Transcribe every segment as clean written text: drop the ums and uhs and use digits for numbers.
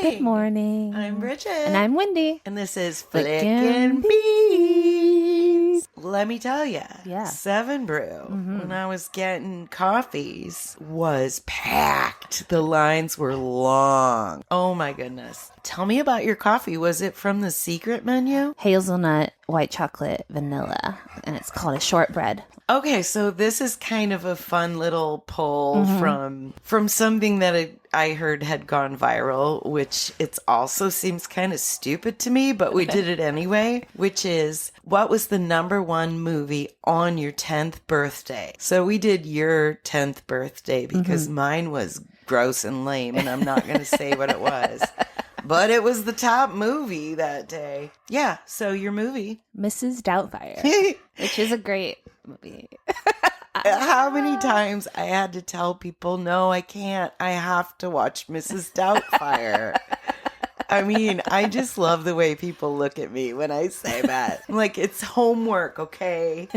Good morning. I'm Bridget. And I'm Wendy. And this is Flickin' Flickin' Bees. Let me tell you, Yeah. 7 Brew, when I was getting coffees, was packed. The lines were long. Oh my goodness. Tell me about your coffee. Was it from the secret menu? Hazelnut, white chocolate, vanilla. And it's called a shortbread. Okay, so this is kind of a fun little pull from something that I heard had gone viral, which it also seems kind of stupid to me, but we did it anyway, which is, what was the #1 movie on your 10th birthday? So we did your 10th birthday because mine was gross and lame, and I'm not going to say what it was. But it was the top movie that day. Yeah, so your movie. Mrs. Doubtfire, which is a great movie. How many times I had to tell people, no, I can't. I have to watch Mrs. Doubtfire. I mean, I just love the way people look at me when I say that. I'm like, it's homework, okay?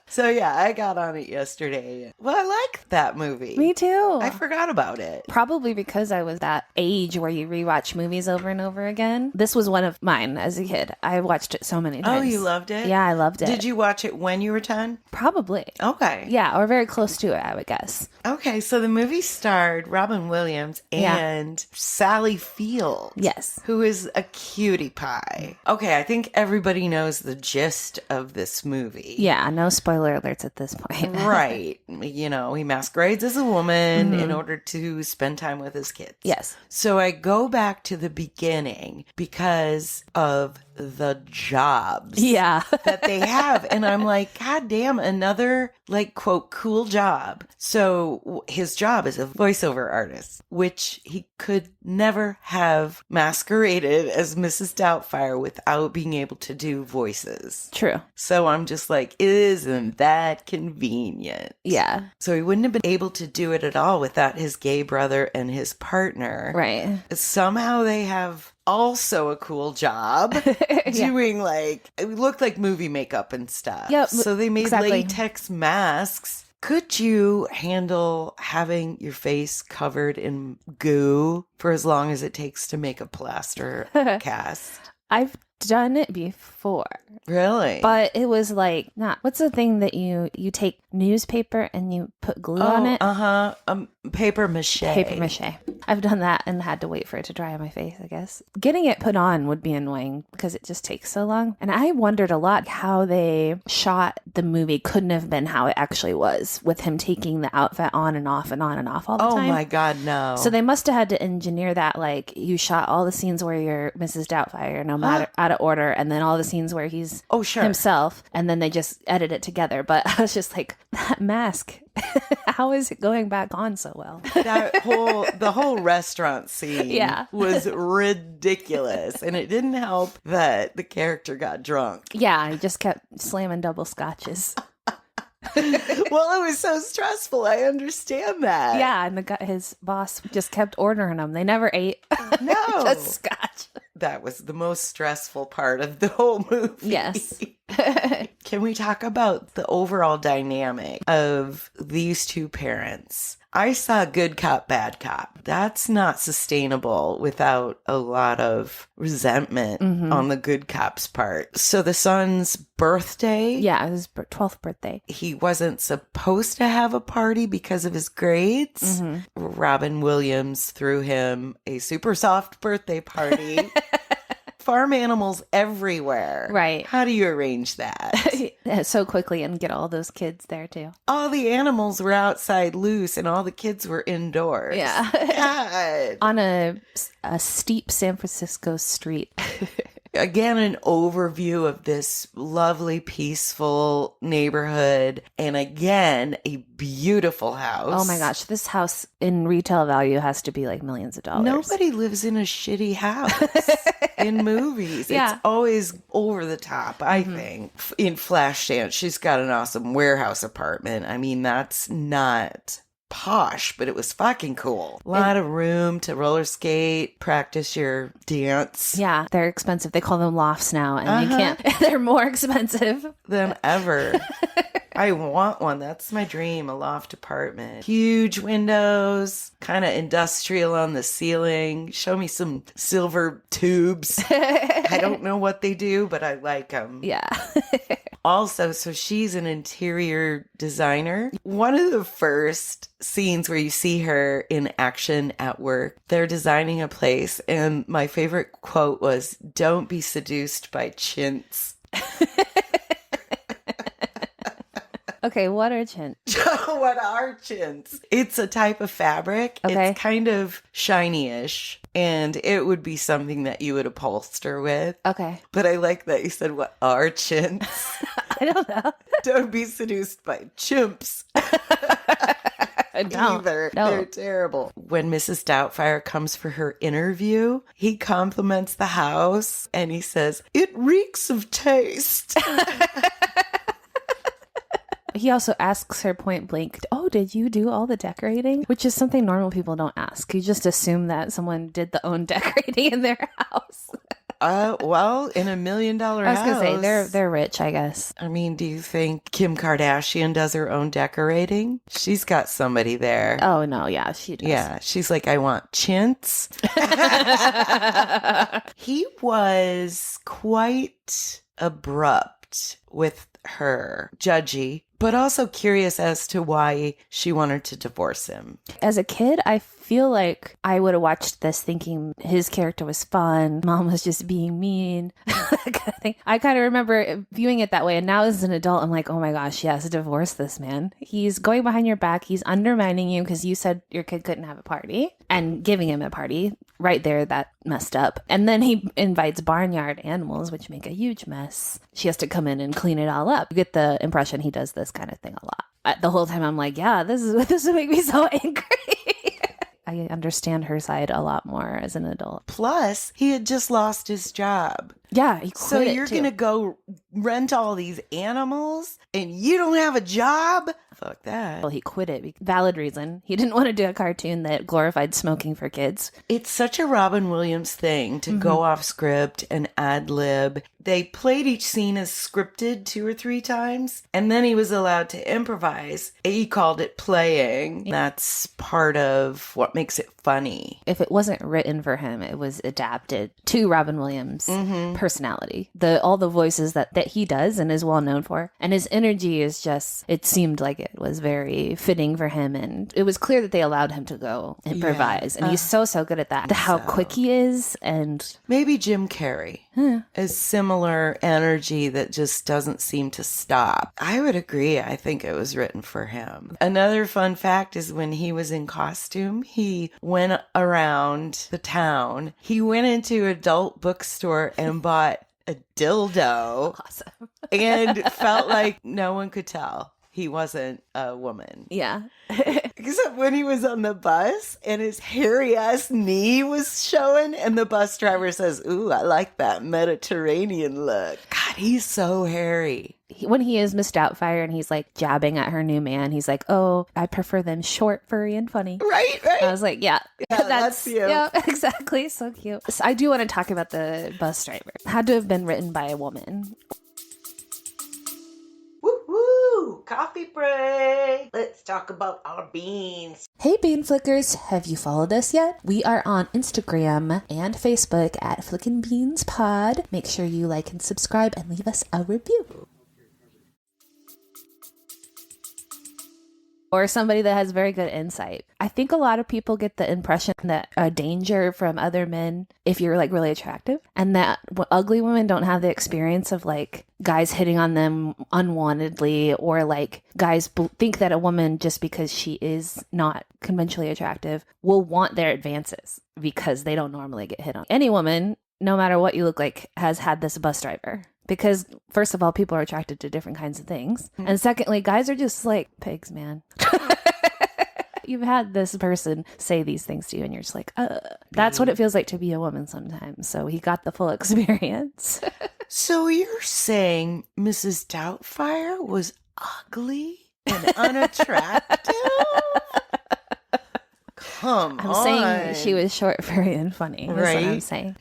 So yeah, I got on it yesterday. Well, I like that movie. Me too. I forgot about it. Probably because I was that age where you rewatch movies over and over again. This was one of mine as a kid. I watched it so many times. Oh, you loved it? Yeah, I loved it. Did you watch it when you were 10? Probably. Okay. Yeah, or very close to it, I would guess. Okay, so the movie starred Robin Williams and Sally Field. Yes. Who is a cutie pie. Okay, I think everybody knows the gist of this movie. Yeah, no spoiler alerts at this point. Right. You know, he masquerades as a woman in order to spend time with his kids. Yes. So I go back to the beginning because of the jobs that they have. And I'm like, God damn, another, like, quote, cool job. So his job is a voiceover artist, which he could never have masqueraded as Mrs. Doubtfire without being able to do voices. True. So I'm just like, isn't that convenient? Yeah. So he wouldn't have been able to do it at all without his gay brother and his partner. Right. Somehow they have also a cool job doing like, it looked like movie makeup and stuff. Yep, So they made exactly. latex masks. Could you handle having your face covered in goo for as long as it takes to make a plaster cast? I've done it before. Really? But it was like, what's the thing that you take newspaper and you put glue on it? Paper mache. Paper mache. I've done that and had to wait for it to dry on my face, I guess. Getting it put on would be annoying because it just takes so long. And I wondered a lot how they shot the movie. Couldn't have been how it actually was, with him taking the outfit on and off and on and off all the time. Oh my God, no. So they must have had to engineer that, like, you shot all the scenes where you're Mrs. Doubtfire, no matter out of order, and then all the scenes where he's himself, and then they just edit it together. But I was just like, that mask, how is it going back on so well? The whole restaurant scene was ridiculous, and it didn't help that the character got drunk. Yeah, he just kept slamming double scotches. Well, it was so stressful. I understand that. Yeah, and his boss just kept ordering them. They never ate. No. Just scotch. That was the most stressful part of the whole movie. Yes. Can we talk about the overall dynamic of these two parents? I saw good cop, bad cop. That's not sustainable without a lot of resentment on the good cop's part. So the son's birthday. Yeah, his 12th birthday. He wasn't supposed to have a party because of his grades. Robin Williams threw him a super soft birthday party. Farm animals everywhere. Right. How do you arrange that? So quickly and get all those kids there too. All the animals were outside loose and all the kids were indoors. Yeah. God. On a steep San Francisco street. Again, an overview of this lovely, peaceful neighborhood. And again, a beautiful house. Oh my gosh. This house in retail value has to be like millions of dollars. Nobody lives in a shitty house in movies. Yeah. It's always over the top, I think. In Flashdance, she's got an awesome warehouse apartment. I mean, that's not posh, but it was fucking cool. A lot of room to roller skate, practice your dance. Yeah, they're expensive. They call them lofts now, and you can't. They're more expensive Than ever. I want one. That's my dream, a loft apartment. Huge windows, kind of industrial on the ceiling. Show me some silver tubes. I don't know what they do, but I like them. Yeah. Also, so she's an interior designer. One of the first scenes where you see her in action at work, they're designing a place, and my favorite quote was, "Don't be seduced by chintz." Okay, what are chintz? What are chintz? It's a type of fabric. Okay. It's kind of shiny-ish, and it would be something that you would upholster with. Okay. But I like that you said, what are chintz? I don't know. Don't be seduced by chimps. I don't. Either. No. They're terrible. When Mrs. Doubtfire comes for her interview, he compliments the house and he says, "It reeks of taste." He also asks her point blank, "Oh, did you do all the decorating?" Which is something normal people don't ask. You just assume that someone did the own decorating in their house. Well, in $1 million house. I was gonna say they're rich, I guess. I mean, do you think Kim Kardashian does her own decorating? She's got somebody there. Oh no, yeah, she does. Yeah, she's like, "I want chintz." He was quite abrupt with her, judgy, but also curious as to why she wanted to divorce him. As a kid, I feel like I would have watched this thinking his character was fun, mom was just being mean, that kind of thing. I kind of remember viewing it that way, and now as an adult, I'm like, oh my gosh, yes, divorce this man. He's going behind your back, he's undermining you because you said your kid couldn't have a party, and giving him a party. Right there, that messed up. And then he invites barnyard animals, which make a huge mess. She has to come in and clean it all up. You get the impression he does this kind of thing a lot. The whole time I'm like, yeah, this would make me so angry. I understand her side a lot more as an adult. Plus, he had just lost his job. Yeah, he quit. So you're going to go rent all these animals and you don't have a job? Fuck that. Well, he quit it. Valid reason. He didn't want to do a cartoon that glorified smoking for kids. It's such a Robin Williams thing to go off script and ad lib. They played each scene as scripted 2 or 3 times, and then he was allowed to improvise. He called it playing. That's part of what makes it funny. If it wasn't written for him, it was adapted to Robin Williams' personality. All the voices that he does and is well known for. And his energy is just, it seemed like it was very fitting for him. And it was clear that they allowed him to go improvise. And he's so good at that. How quick he is. And maybe Jim Carrey is similar energy that just doesn't seem to stop. I would agree. I think it was written for him. Another fun fact is when he was in costume, he went around the town. He went into an adult bookstore and bought a dildo. awesome. And felt like no one could tell he wasn't a woman. Yeah. Except when he was on the bus and his hairy ass knee was showing, and the bus driver says, "Ooh, I like that Mediterranean look." God, he's so hairy. When he is Miss Doubtfire and he's like jabbing at her new man, he's like, "Oh, I prefer them short, furry, and funny." Right. I was like, yeah, that's you. Yeah, exactly. So cute. So I do want to talk about the bus driver. Had to have been written by a woman. Woo-hoo! Coffee break. Let's talk about our beans. Hey Bean Flickers, have you followed us yet? We are on Instagram and Facebook at Flickin' Beans Pod. Make sure you like and subscribe and leave us a review. Or somebody that has very good insight. I think a lot of people get the impression that a danger from other men if you're like really attractive, and that ugly women don't have the experience of like guys hitting on them unwantedly, or like guys think that a woman, just because she is not conventionally attractive, will want their advances because they don't normally get hit on. Any woman, no matter what you look like, has had this bus driver. Because, first of all, people are attracted to different kinds of things. And secondly, guys are just like pigs, man. You've had this person say these things to you, and you're just like, That's what it feels like to be a woman sometimes. So he got the full experience. So you're saying Mrs. Doubtfire was ugly and unattractive? Come on. I'm saying she was short, furry, and funny. That's what I'm saying.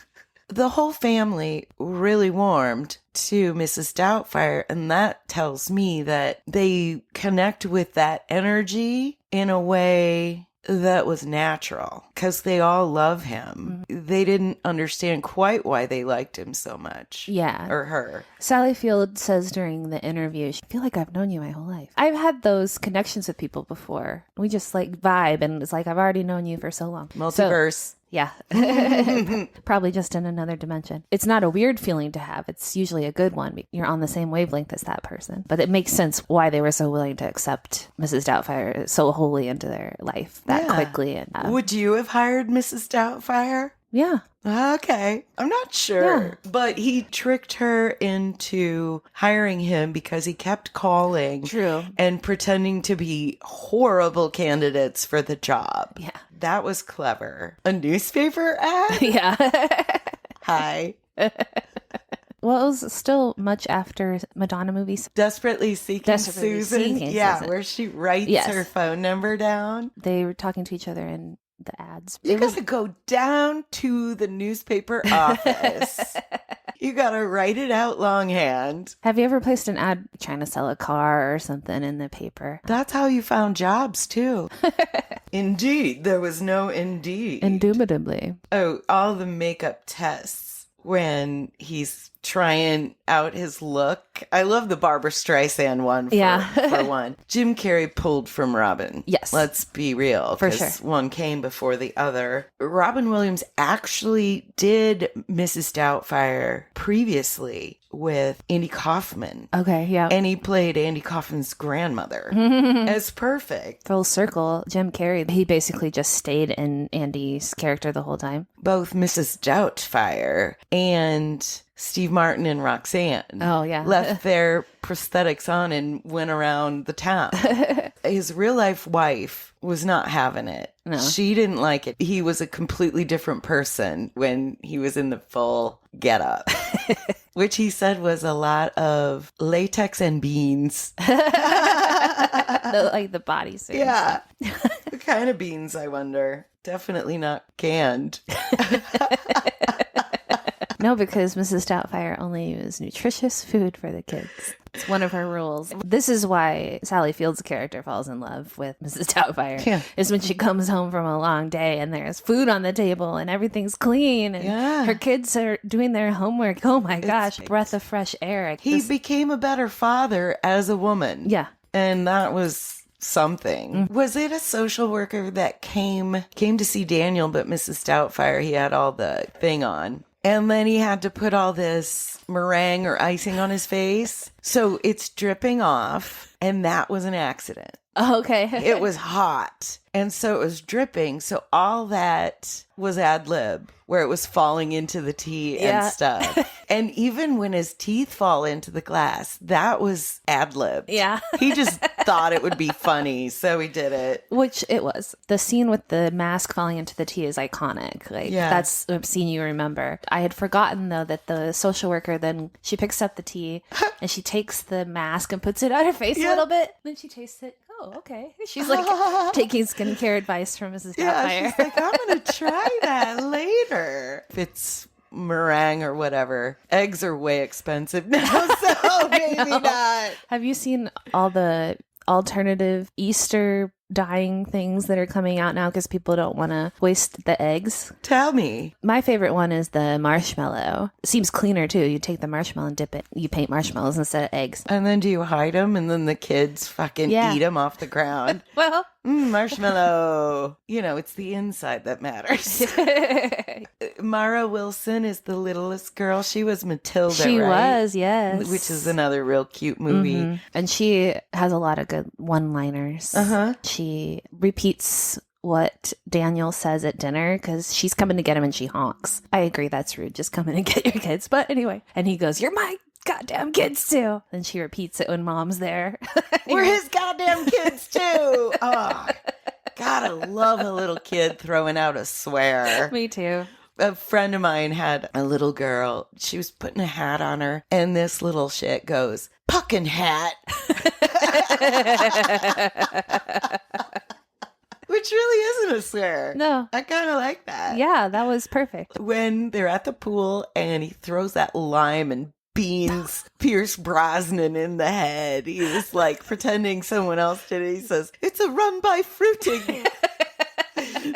the whole family really warmed to Mrs. Doubtfire, and that tells me that they connect with that energy in a way that was natural because they all love him. They didn't understand quite why they liked him so much. Yeah. Or her. Sally Field says during the interview, I feel like I've known you my whole life. I've had those connections with people before. We just like vibe, and it's like I've already known you for so long. Multiverse. Yeah. Probably just in another dimension. It's not a weird feeling to have. It's usually a good one. You're on the same wavelength as that person. But it makes sense why they were so willing to accept Mrs. Doubtfire so wholly into their life that quickly. And would you have hired Mrs. Doubtfire? Yeah. Okay. I'm not sure. Yeah. But he tricked her into hiring him because he kept calling. True. And pretending to be horrible candidates for the job. Yeah. That was clever. A newspaper ad? Yeah. Hi. Well, it was still much after Madonna movies. Desperately Seeking Susan. Yeah, where she writes her phone number down. They were talking to each other in the ads. You gotta go down to the newspaper office. You gotta write it out longhand. Have you ever placed an ad trying to sell a car or something in the paper? That's how you found jobs, too. Indeed. There was no indeed. Indubitably. Oh, all the makeup tests when he's trying out his look. I love the Barbara Streisand one for one. Jim Carrey pulled from Robin. Yes. Let's be real. For sure. One came before the other. Robin Williams actually did Mrs. Doubtfire previously with Andy Kaufman. Okay, yeah. And he played Andy Kaufman's grandmother. As perfect. Full circle. Jim Carrey, he basically just stayed in Andy's character the whole time. Both Mrs. Doubtfire and Steve Martin and Roxanne left their prosthetics on and went around the town. His real life wife was not having it. No. She didn't like it. He was a completely different person when he was in the full getup, which he said was a lot of latex and beans. Like the bodysuit. Yeah. What kind of beans, I wonder? Definitely not canned. No, because Mrs. Doubtfire only used nutritious food for the kids. It's one of her rules. This is why Sally Field's character falls in love with Mrs. Doubtfire. Yeah. Is when she comes home from a long day and there's food on the table and everything's clean and her kids are doing their homework. Oh my gosh, breath of fresh air. He became a better father as a woman. Yeah. And that was something. Was it a social worker that came to see Daniel, but Mrs. Doubtfire, he had all the thing on. And then he had to put all this meringue or icing on his face. So it's dripping off. And that was an accident. Oh, okay. It was hot. And so it was dripping. So all that was ad lib, where it was falling into the tea and stuff. And even when his teeth fall into the glass, that was ad lib. Yeah. He just thought it would be funny, so he did it. Which it was. The scene with the mask falling into the tea is iconic. That's a scene you remember. I had forgotten, though, that the social worker then, she picks up the tea and she takes the mask and puts it on her face a little bit. Then she tastes it. Oh, okay. She's like taking skincare advice from Mrs. Doubtfire. She's like, I'm going to try that later. If it's meringue or whatever, eggs are way expensive now, so maybe not. Have you seen all the alternative Easter dyeing things that are coming out now because people don't want to waste the eggs? Tell me. My favorite one is the marshmallow. It seems cleaner too. You take the marshmallow and dip it. You paint marshmallows instead of eggs. And then do you hide them and then the kids fucking eat them off the ground? Well, marshmallow. You know, it's the inside that matters. Mara Wilson is the littlest girl. She was Matilda, she right? was, yes. Which is another real cute movie. Mm-hmm. And she has a lot of good one-liners. Uh-huh. She repeats what Daniel says at dinner because she's coming to get him and she honks. I agree that's rude. Just come in and get your kids. But anyway. And he goes, "You're my goddamn kids too." Then she repeats it when mom's there. We're his goddamn kids too. Oh, gotta love a little kid throwing out a swear. Me too. A friend of mine had a little girl. She was putting a hat on her, and this little shit goes, "Puckin' hat." Which really isn't a swear. No. I kind of like that. that. Yeah, that was perfect. When they're at the pool and he throws that lime and beans Pierce Brosnan in the head. He was like pretending someone else did it. He says, "It's a run by fruiting."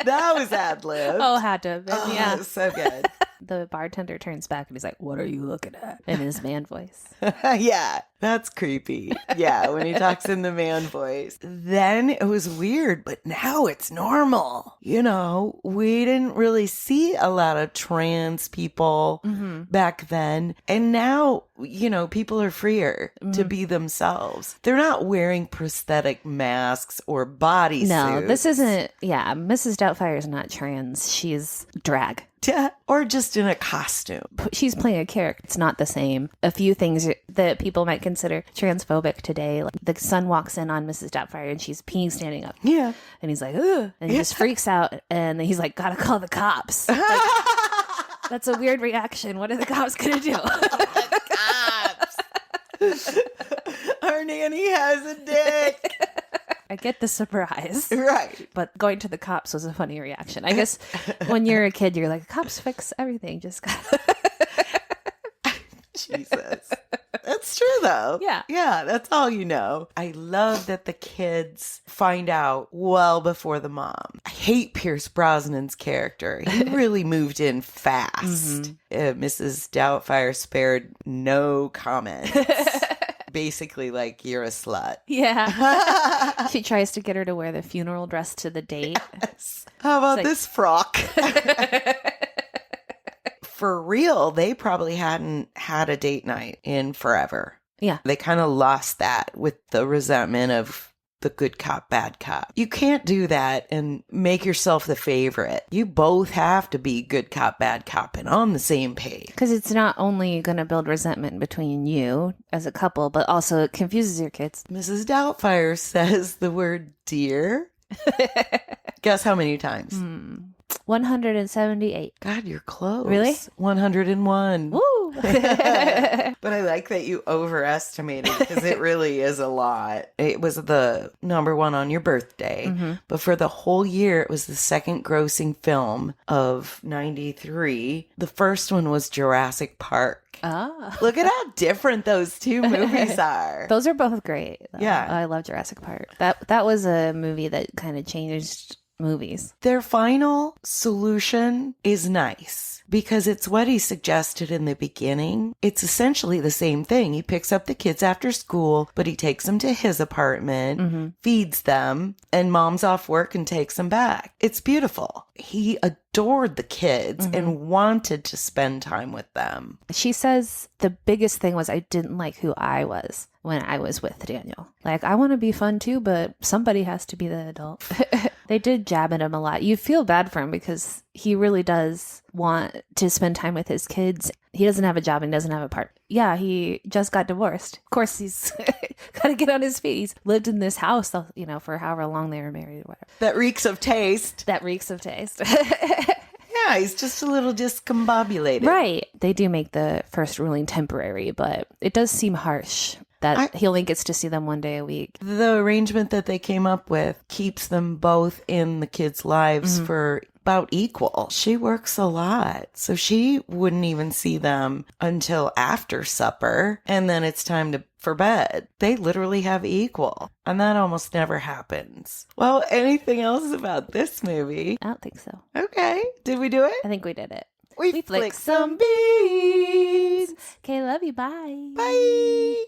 That was ad-lib. Oh, had to have been, yeah. So good. The bartender turns back and he's like, "What are you looking at?" In his man voice. Yeah, that's creepy. Yeah, when he talks in the man voice. Then it was weird, but now it's normal. You know, we didn't really see a lot of trans people back then. And now, you know, people are freer to be themselves. They're not wearing prosthetic masks or bodysuits. No, this isn't, yeah, Mrs. Doubtfire is not trans. She's drag. Yeah, or just in a costume. She's playing a character. It's not the same. A few things that people might consider transphobic today. Like the son walks in on Mrs. Doubtfire and she's peeing standing up. Yeah. And he's like, ugh. And he just freaks out. And he's like, gotta call the cops. Like, that's a weird reaction. What are the cops gonna do? Cops. Our nanny has a dick. I get the surprise. Right. But going to the cops was a funny reaction. I guess when you're a kid, you're like, cops fix everything. Just Jesus. That's true, though. Yeah. Yeah, that's all you know. I love that the kids find out well before the mom. I hate Pierce Brosnan's character. He really moved in fast. Mrs. Doubtfire spared no comments. Basically, like, you're a slut. Yeah. She tries to get her to wear the funeral dress to the date. Yes. How about this frock? For real, they probably hadn't had a date night in forever. Yeah. They kind of lost that with the resentment of the good cop, bad cop. You can't do that and make yourself the favorite. You both have to be good cop, bad cop and on the same page. Because it's not only going to build resentment between you as a couple, but also it confuses your kids. Mrs. Doubtfire says the word dear. Guess how many times? 178. God, you're close. Really? 101. Woo! But I like that you overestimated because it really is a lot. It was the number one on your birthday, but for the whole year, it was the second grossing film of 93. The first one was Jurassic Park. Ah. Look at how different those two movies are. Those are both great. Yeah. I love Jurassic Park. That was a movie that kind of changed movies. Their final solution is nice because it's what he suggested in the beginning. It's essentially the same thing. He picks up the kids after school, but he takes them to his apartment, feeds them, and mom's off work and takes them back. It's beautiful. He adored the kids and wanted to spend time with them. She says the biggest thing was I didn't like who I was when I was with Daniel. Like, I want to be fun too, but somebody has to be the adult. They did jab at him a lot. You feel bad for him because he really does want to spend time with his kids. He doesn't have a job and doesn't have a partner. Yeah, he just got divorced. Of course, he's got to get on his feet. He's lived in this house, you know, for however long they were married or whatever. That reeks of taste. That reeks of taste. Yeah, he's just a little discombobulated. Right. They do make the first ruling temporary, but it does seem harsh that he only gets to see them one day a week. The arrangement that they came up with keeps them both in the kids' lives for about equal. She works a lot, so she wouldn't even see them until after supper, and then it's time for bed. They literally have equal, and that almost never happens. Well, anything else about this movie? I don't think so. Okay. Did we do it? I think we did it. We flicked some beans. Okay, love you. Bye. Bye.